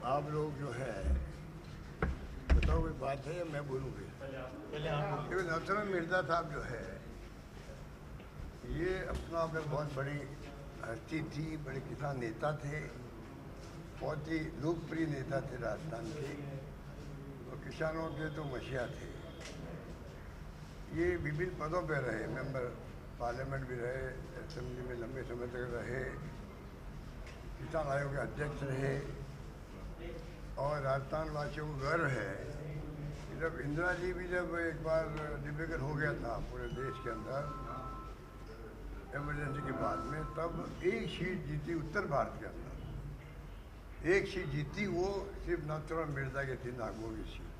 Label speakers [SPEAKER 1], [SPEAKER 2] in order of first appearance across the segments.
[SPEAKER 1] आप लोग जो है बताओ, कोई बात है या मैं बोलूँगी?
[SPEAKER 2] पहले आप बोलिए।
[SPEAKER 1] नथुराम मिर्जा साहब जो है ये अपना में बहुत बड़ी हस्ती थी, बड़े किसान नेता थे, बहुत ही लोकप्रिय नेता थे राजस्थान के, और किसानों के तो मसीहा थे। ये विभिन्न पदों पर रहे, मेंबर पार्लियामेंट भी रहे, असेंबली में लंबे समय तक रहे, किसान आयोग के अध्यक्ष रहे, और राजस्थान वासियों को गर्व है कि जब इंदिरा जी भी जब एक बार डिफिकल्ट हो गया था पूरे देश के अंदर इमरजेंसी के बाद में, तब एक सीट जीती उत्तर भारत के अंदर, एक सीट जीती, वो सिर्फ नथुराम मिर्जा के थी, नागौर की सीट,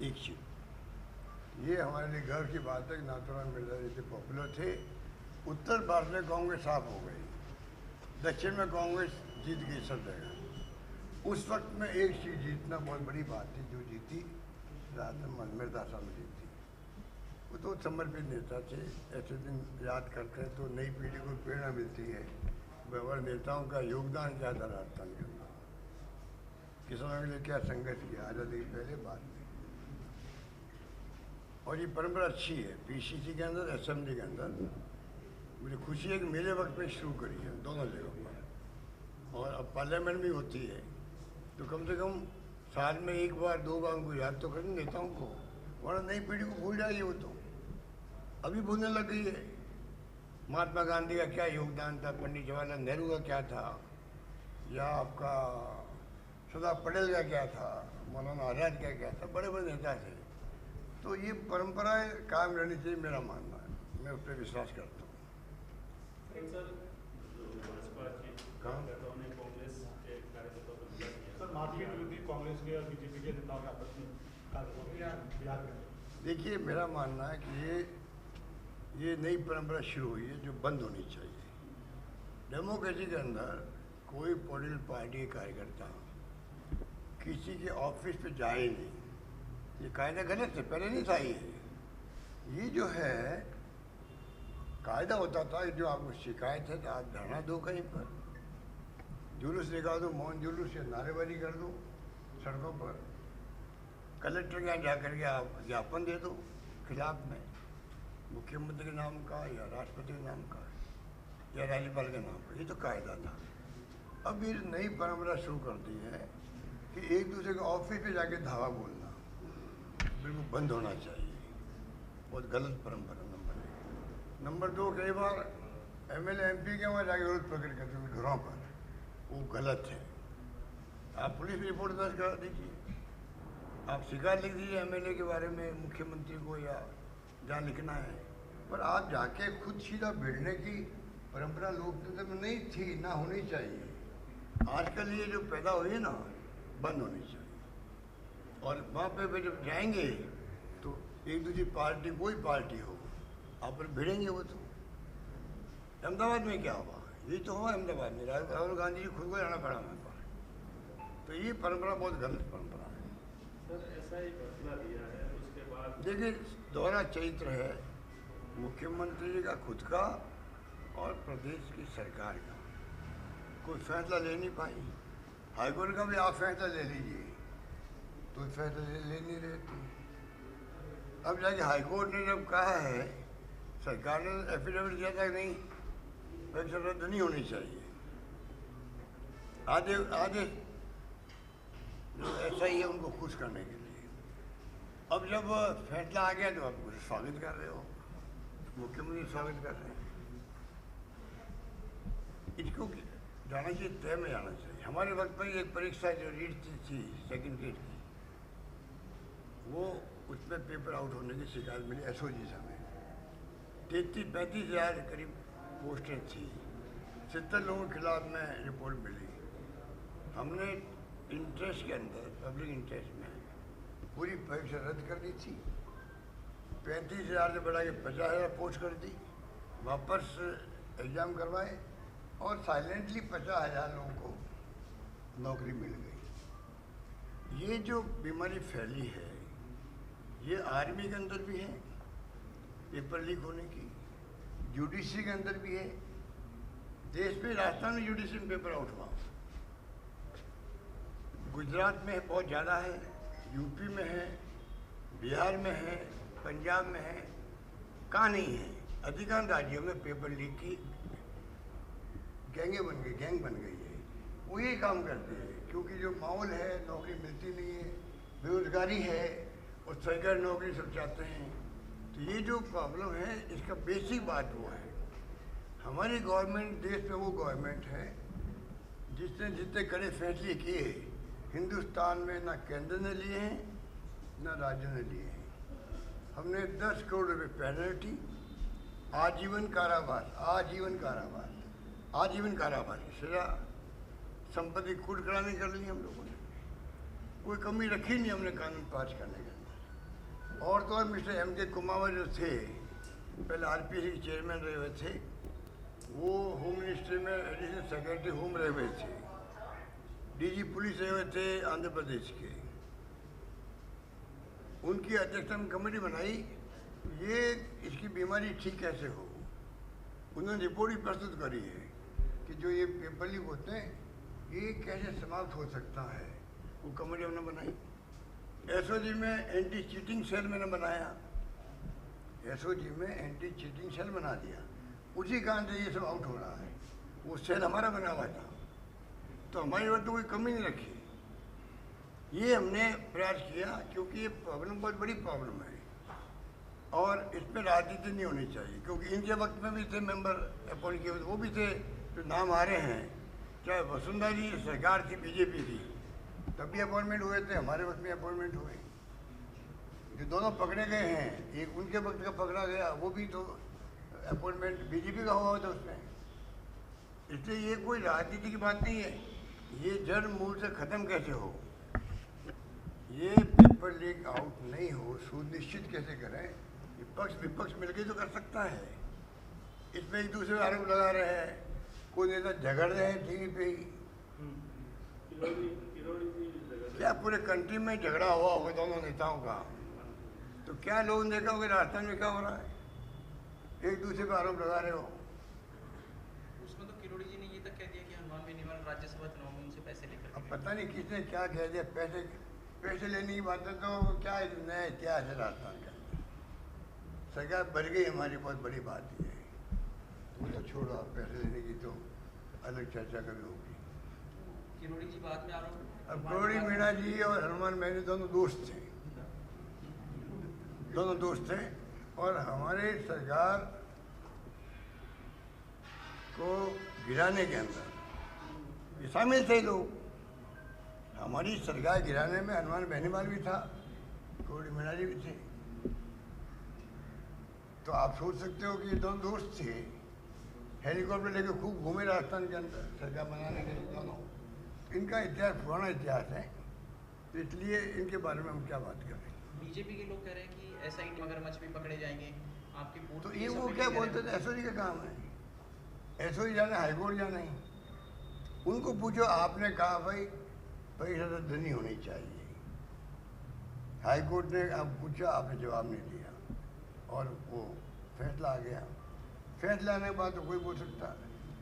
[SPEAKER 1] एक सीट। ये हमारे लिए गर्व की बात है कि नाथुराम मिर्जा जैसे पॉपुलर थे। उत्तर भारत में कांग्रेस साफ हो गई, दक्षिण में कांग्रेस जीत गई सब जगह। उस वक्त में एक सीट जीतना बहुत बड़ी बात थी, जो जीती राजस्थान मिर्जा साहब ने जीती। वो तो समर्पित नेता थे। ऐसे दिन याद करते हैं तो नई पीढ़ी को प्रेरणा मिलती है। हमारे नेताओं का योगदान क्या था राजस्थान के अंदर, किसानों के लिए क्या संघर्ष किया आज़ादी के पहले बाद में। और ये परंपरा अच्छी है पीसीसी के अंदर, असेंबली के अंदर। मुझे खुशी है कि मेरे वक्त में शुरू करी है दोनों जगहों पर, और अब पार्लियामेंट भी होती है, तो कम से कम साल में एक बार दो बार उनको याद तो करें नेताओं को, वरना नई पीढ़ी को भूल जाएगी। वो तो अभी भूलने लग गई है। महात्मा गांधी का क्या योगदान था, पंडित जवाहरलाल नेहरू का क्या था, या आपका सरदार पटेल का क्या था, मौलाना आज़ाद का क्या था, बड़े बड़े नेता थे। तो ये परंपराएं कायम रहनी चाहिए, मेरा मानना है, मैं उस पर विश्वास करता हूँ।
[SPEAKER 2] सर मारपीट हुई थी कांग्रेस के और बीजेपी के नेताओं के आपस में,
[SPEAKER 1] देखिए मेरा मानना है कि ये नई परंपरा शुरू हुई है जो बंद होनी चाहिए। डेमोक्रेसी के अंदर कोई पॉलिटिकल पार्टी के कार्यकर्ता किसी के ऑफिस पे जाए नहीं, ये कायदा गलत है, पहले नहीं था ये जो है कायदा होता था, जो आपको शिकायत है तो आप धरना दो कहीं पर, जुलूस निकाल दो, मौन जुलूस या नारेबाजी कर दो सड़कों पर, कलेक्टर के यहाँ जा करके आप ज्ञापन दे दो खिलाफ में, मुख्यमंत्री के नाम का या राष्ट्रपति के नाम का या राज्यपाल के नाम का, ये तो कायदा था। अब ये नई परंपरा शुरू कर दी है कि एक दूसरे के ऑफिस पे जाके धावा बोलना बिल्कुल बंद होना चाहिए, बहुत गलत परंपरा। नंबर दो, कई बार एमएलए एमपी के वहाँ जाके विरोध प्रकट करते हैं घरों पर, वो गलत है। आप पुलिस रिपोर्ट दर्ज करा दीजिए, आप शिकायत लिख दीजिए एमएलए के बारे में मुख्यमंत्री को या जहाँ लिखना है, पर आप जाके खुद सीधा भिड़ने की परंपरा लोकतंत्र में नहीं थी, ना होनी चाहिए। आजकल ये जो पैदा हुई है ना, बंद होनी चाहिए। और वहाँ पे जब जाएंगे तो एक दूसरी पार्टी, कोई पार्टी हो, आप पर भिड़ेंगे। वो तो अहमदाबाद में क्या हुआ, ये तो हुआ अहमदाबाद में, राहुल गांधी जी खुद को जाना पड़ा हमें पर। तो ये परंपरा बहुत गलत परंपरा है।
[SPEAKER 3] सर ऐसा ही फैसला लिया है, उसके बाद
[SPEAKER 1] देखिए दोहरा चरित्र है मुख्यमंत्री जी का खुद का और प्रदेश की सरकार का, कोई फैसला ले नहीं पाई। हाईकोर्ट का भी आप फैसला ले लीजिए, तो फैसला ले नहीं रहती। अब जाके हाईकोर्ट ने जब कहा है, सरकार ने एफिडेविट दिया था कि नहीं फैसला रद्द नहीं होनी चाहिए, आधे आधे जो ऐसा ही है उनको खुश करने के लिए। अब जब फैसला आ गया तो आप कुछ स्वागत कर रहे हो, मुख्यमंत्री स्वागत कर रहे हैं। इसको जाना चाहिए, तय में जाना चाहिए। हमारे वक्त में एक परीक्षा जो रीट थी सेकंड ग्रेड की, वो उसमें पेपर आउट होने की शिकायत मिली एसओजी से हमें। 33-35 हज़ार करीब पोस्टें थी, 70 लोगों के खिलाफ में रिपोर्ट मिली। हमने इंटरेस्ट के अंदर, पब्लिक इंटरेस्ट में पूरी परीक्षा रद्द कर दी थी। 35 हज़ार से बढ़ा के 50 हज़ार पोस्ट कर दी, वापस एग्ज़ाम करवाए, और साइलेंटली 50 हज़ार लोगों को नौकरी मिल गई। ये जो बीमारी फैली है, ये आर्मी के अंदर भी है पेपर लीक होने की, जुडिशरी के अंदर भी है। देश में राजस्थान में जुडिशरी में पेपर आउट हुआ, गुजरात में बहुत ज़्यादा है, यूपी में है, बिहार में है, पंजाब में है, कहाँ नहीं है। अधिकांश राज्यों में पेपर लीक की गैंग बन गई है। वो यही काम करते हैं क्योंकि जो माहौल है, नौकरी मिलती नहीं है, बेरोजगारी है और सरकारी नौकरी सब चाहते हैं। तो ये जो प्रॉब्लम है, इसका बेसिक बात वो है। हमारी गवर्नमेंट देश में वो गवर्नमेंट है जिसने जितने कड़े फैसले किए हिंदुस्तान में ना केंद्र ने लिए हैं ना राज्य ने लिए हैं। हमने 10 करोड़ रुपये पेनल्टी, आजीवन कारावास सजा, संपत्ति कूट कराने कर ली हम लोगों ने। कोई कमी रखी नहीं हमने कानून पास करने के अंदर। और तो और मिस्टर M.K. कुमावत जो थे, पहले RPC के चेयरमैन रहे हुए थे, वो होम मिनिस्ट्री में एडिशनल सेक्रेटरी होम रहे हुए थे, DG पुलिस रहे हुए थे आंध्र प्रदेश के। उनकी अध्यक्षता में कमेटी बनाई, ये इसकी बीमारी ठीक कैसे हो। उन्होंने रिपोर्ट भी प्रस्तुत करी है कि जो ये पेपर लीक होते हैं ये कैसे समाप्त हो सकता है। वो कमेटी हमने बनाई। SOG में एंटी चीटिंग सेल मैंने बनाया, SOG में एंटी चीटिंग सेल बना दिया। उसी कारण से ये सब आउट हो रहा है। वो सेल हमारा बना हुआ था, तो हमारी बात तो कोई कमी नहीं रखी। ये हमने प्रयास किया क्योंकि ये प्रॉब्लम बहुत बड़ी प्रॉब्लम है और इसमें राजनीति नहीं होनी चाहिए। क्योंकि इनके वक्त में भी थे मेंबर अपॉइंट किए, वो भी थे जो नाम आ रहे हैं, चाहे वसुंधरा जी सरकार थी, BJP थी, तभी अपॉइंटमेंट हुए थे, हमारे वक्त में अपॉइंटमेंट हुए। जो दोनों पकड़े गए हैं, एक उनके वक्त का पकड़ा गया, वो भी तो अपॉइंटमेंट BJP का हुआ था उसमें। इसलिए ये कोई राजनीति की बात नहीं है। ये जड़ मूल से ख़त्म कैसे हो, ये पेपर लीक आउट नहीं हो, सुनिश्चित कैसे करें, ये पक्ष विपक्ष मिलकर तो कर सकता है। इसमें एक दूसरे पर आरोप लगा रहे हैं, कोई नेता झगड़ रहे हैं टीवी पे ही। क्या पूरे कंट्री में झगड़ा हुआ होगा दोनों नेताओं का? तो क्या लोगों ने देखा होगा राजस्थान में क्या हो रहा है, एक दूसरे पर आरोप लगा रहे हो।
[SPEAKER 4] उसमें तो किरोड़ी जी ने ये तक कह दिया कि हनुमान बेनीवाल राज्यसभा चुनाव में उनसे पैसे लेकर।
[SPEAKER 1] अब पता नहीं किसने क्या कह दिया, पैसे लेने की बात है। तो क्या नया इतिहास है राजस्थान का। सरकार बढ़ गई हमारी, बहुत बड़ी बात है। वो तो छोड़ो, पैसे लेने की तो अलग चर्चा कभी होगी।
[SPEAKER 4] किरोड़ी जी बाद में आरोप,
[SPEAKER 1] अब किरोड़ी मीणा जी और हनुमान महनी दोनों दोस्त थे और हमारे सरकार को गिराने के अंदर ये शामिल थे लोग। हमारी सरकार गिराने में हनुमान बेनीवाल भी था, किरोड़ी मीणा जी भी थे। तो आप सोच सकते हो कि ये दोनों दोस्त थे, हेलीकॉप्टर लेके खूब घूमे राजस्थान के अंदर सरकार बनाने के लिए दोनों। इनका इतिहास पुराना इतिहास है, तो इसलिए इनके बारे में हम क्या बात कर रहे हैं।
[SPEAKER 4] बीजेपी के लोग कह रहे हैं कि SIT मगरमच्छ भी पकड़े जाएंगे आपकी पूर्व।
[SPEAKER 1] तो ये वो क्या बोलते थे, SOG का काम है, SOG जाना, हाईकोर्ट जाना ही। उनको पूछो, आपने कहा भाई पैसा तो धनी होनी चाहिए, हाईकोर्ट ने आप पूछा, आपने जवाब नहीं दिया और वो फैसला आ गया। फैसला आने के बाद तो कोई बोल सकता।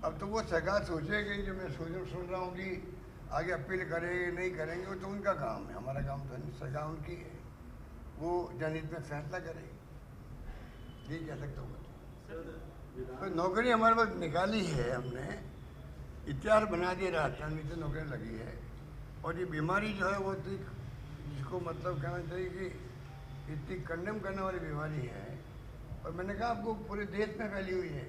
[SPEAKER 1] अब तो वो सरकार सोचेगी, जो मैं सुन रहा हूँ कि आगे अपील करेंगे नहीं करेंगे, वो तो उनका काम है, हमारा काम तो नहीं। सरकार उनकी है, वो जनहित में फैसला करेगी। ये कह सकता हूँ। तो नौकरी हमारे पास निकाली है हमने, इतिहास बना दिया राजस्थान में, तो नौकरी लगी है। और ये बीमारी जो है वो जिसको मतलब कहना चाहिए कि इतनी कंडेम करने वाली बीमारी है। और मैंने कहा आपको पूरे देश में फैली हुई है,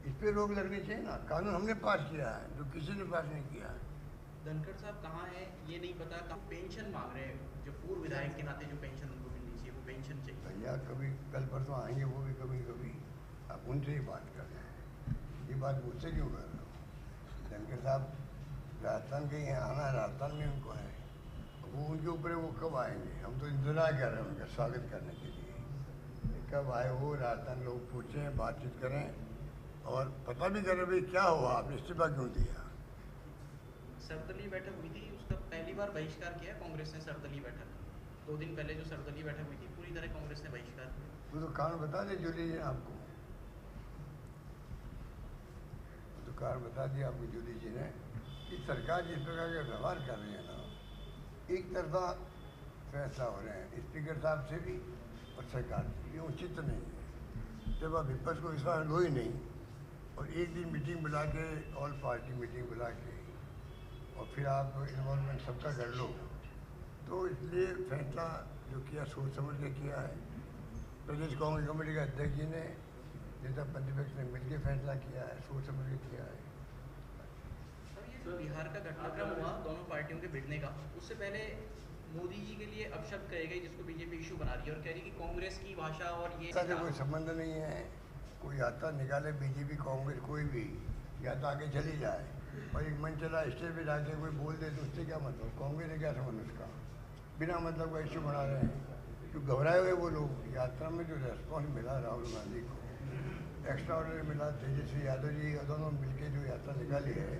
[SPEAKER 1] इस पर रोक लगनी चाहिए ना। कानून हमने पास किया है, जो किसी ने पास नहीं किया है।
[SPEAKER 4] धनखड़ साहब कहाँ हैं ये नहीं पता, कहाँ पेंशन मांग रहे हैं, जो पूर्व विधायक के नाते जो पेंशन उनको मिलनी चाहिए वो पेंशन चाहिए।
[SPEAKER 1] भैया कभी कल परसों आएंगे, वो भी कभी आप उनसे ही बात कर रहे हैं, ये बात मुझसे क्यों कर रहे हो। धनखड़ साहब राजस्थान के यहाँ आना है, राजस्थान में उनको है, वो उनके ऊपर वो कब आएंगे। हम तो इंतजार कर रहे हैं उनका स्वागत करने के लिए, कब आए वो राजस्थान, लोग पूछें, बातचीत करें और पता भी करें भाई क्या हुआ, आपने इस्तीफा क्यों दिया।
[SPEAKER 4] सर्वदलीय बैठक हुई थी, उसका पहली बार बहिष्कार किया कांग्रेस ने। सर्वदलीय बैठक 2 दिन पहले जो सर्वदलीय बैठक हुई थी, पूरी तरह कांग्रेस ने बहिष्कार किया।
[SPEAKER 1] वो तो कारण बता दे जूली जी आपको, तो कारण बता दिया आपको ज्योति जी ने कि सरकार जिस प्रकार का व्यवहार कर रही है ना, एक तरफा फैसला हो रहे हैं स्पीकर साहब से भी और सरकार से, ये उचित नहीं है। जब आप विपक्ष को विश्वास लो ही नहीं और एक दिन मीटिंग बुला के, ऑल पार्टी मीटिंग बुला के, और फिर आप इन्वॉल्वमेंट सबका कर लो, तो इसलिए फैसला जो किया सोच समझ के किया है। प्रदेश कांग्रेस कमेटी के अध्यक्ष जी ने, नेता प्रतिपक्ष ने मिलकर फैसला किया है, सोच समझ के किया है।
[SPEAKER 4] सर, ये जो बिहार का घटनाक्रम हुआ दोनों पार्टियों के भिड़ने का, उससे पहले मोदी जी के लिए अपशब्द कहे गए जिसको बीजेपी इशू बना रही है और कह रही है कि कांग्रेस की भाषा और ये
[SPEAKER 1] इसका कोई संबंध नहीं है। कोई यात्रा निकाले बीजेपी कांग्रेस कोई भी, या तो आगे चली जाए और एक मन चला स्टेज पे जाके कोई बोल दे तो उससे क्या मतलब, कांग्रेस ने क्या संबंध उसका, बिना मतलब का इशू बना रहे हैं। जो घबराए हुए वो लोग, यात्रा में जो रेस्पॉन्स मिला राहुल गांधी को, एक्स्ट्रा ऑर्डिनरी मिला, तेजस्वी यादव जी दोनों मिलके जो यात्रा निकाली है,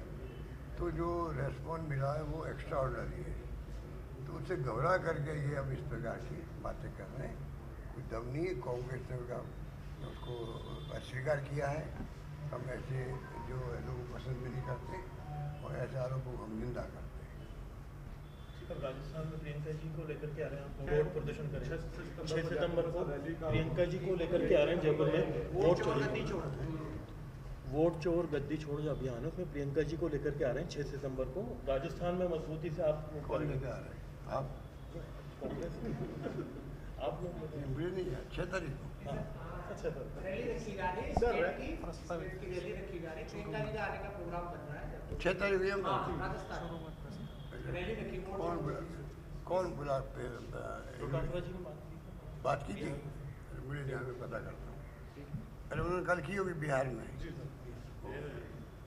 [SPEAKER 1] तो जो रेस्पॉन्स मिला है वो एक्स्ट्रा ऑर्डिनरी है। तो उससे घबरा करके ये अब इस प्रकार की बातें कर रहे हैं, कोई दम नहीं है। कांग्रेस ने उसको अस्वीकार किया है। हम ऐसे जो लोग पसंद भी नहीं करते और ऐसे आरोपों को हम निंदा करते हैं।
[SPEAKER 5] राजस्थान में प्रियंका जी को लेकर के आ रहे हैं, रोड प्रदर्शन करेंगे 6 सितंबर को। प्रियंका जी को लेकर के आ रहे हैं जयपुर में, वोट चोर गद्दी छोड़ जो अभियान है उसमें प्रियंका जी को लेकर के आ रहे हैं 6 सितंबर को। राजस्थान में मजबूती से आप
[SPEAKER 1] कौन लेके आ रहे हैं? आप
[SPEAKER 5] कांग्रेस आप लोग
[SPEAKER 1] मुझे नहीं है 6 तारीख को।
[SPEAKER 5] अच्छा
[SPEAKER 6] रैली रखी जा रही है, स्टेट की रैली रखी जा रही है, प्रियंका जी का आने का प्रोग्राम बन रहा है
[SPEAKER 1] 6 तारीख को।
[SPEAKER 6] हाँ, राजस्थान रैली रखी।
[SPEAKER 1] कौन बुला
[SPEAKER 5] डोटासरा जी ने
[SPEAKER 1] बात की थी? मुझे यहाँ पे पता करता हूँ। अरे उन्होंने कल की होगी बिहार में।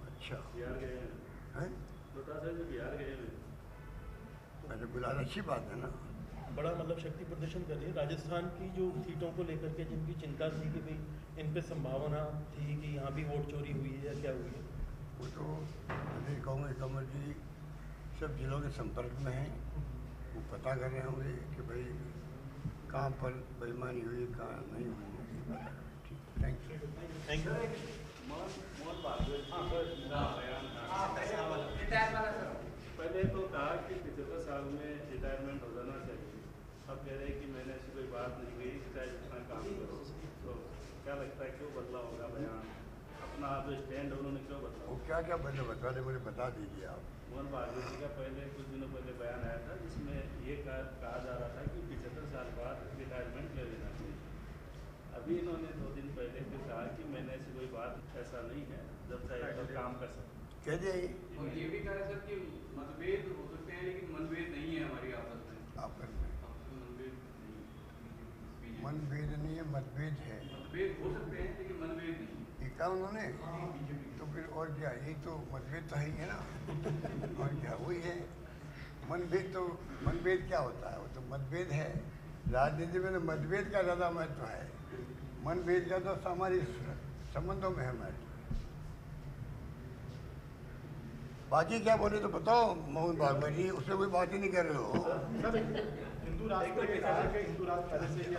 [SPEAKER 1] अच्छा
[SPEAKER 3] बिहार गए
[SPEAKER 1] हैं?
[SPEAKER 3] डोटासरा जी बिहार गए हैं।
[SPEAKER 1] मैंने बुलाना अच्छी बात है ना।
[SPEAKER 5] बड़ा मतलब शक्ति प्रदर्शन कर रही है। राजस्थान की जो सीटों को लेकर के जिनकी चिंता थी कि भाई इन पे संभावना थी कि यहाँ भी वोट चोरी हुई है या क्या हुई है,
[SPEAKER 1] वो तो प्रदेश कांग्रेस कमेटी सब जिलों के संपर्क में है, वो पता कर रहे होंगे कि भाई कहाँ पर बेईमानी हुई, कहाँ नहीं हुई। ठीक, thank you.
[SPEAKER 5] Thank you.
[SPEAKER 3] Mohan Bhagwat ji का बयान था।
[SPEAKER 6] रिटायर वाला सर,
[SPEAKER 3] पहले तो कहा कि 75 साल में रिटायरमेंट हो जाना चाहिए। अब कह रहे हैं कि मैंने ऐसी कोई बात नहीं कही, चाहे जितना काम करो। तो क्या लगता है क्यों बदला होगा बयान? अपना जो स्टैंड है उन्होंने क्यों बदला?
[SPEAKER 1] वो क्या क्या बदले बता दे, मुझे बता दीजिए आप।
[SPEAKER 3] मोहन भागवत जी का पहले कुछ दिनों पहले बयान आया था जिसमें ये कहा जा रहा था कि 75 साल बाद रिटायरमेंट ले लेना चाहिए। अभी इन्होंने 2 दिन पहले फिर कहा कि मैंने ऐसी कोई बात, ऐसा नहीं है, जब चाहे तब काम कर सकते।
[SPEAKER 1] कह दिए
[SPEAKER 7] और ये भी कह रहे सर कि मतभेद हो सकते हैं लेकिन मनभेद नहीं है हमारी आपस में।
[SPEAKER 1] आपस में
[SPEAKER 7] मनभेद नहीं है।
[SPEAKER 1] मनभेद नहीं है, मतभेद है।
[SPEAKER 7] मतभेद हो सकते हैं लेकिन मनभेद नहीं।
[SPEAKER 1] ये कहा उन्होंने, तो फिर और क्या, यही तो मतभेद तो है ही है ना। और क्या वही है मनभेद। तो मनभेद क्या होता है? वो तो मतभेद है। राजनीति में तो मतभेद का ज़्यादा महत्व है, मनभेद का तो सामाजिक संबंधों में है महत्व। बाकी क्या बोले तो बताओ मोहन भागवत जी, उससे कोई बात ही नहीं कर रहे हो।
[SPEAKER 2] हिंदू राष्ट्र के हिंदू राष्ट्र पहले से ही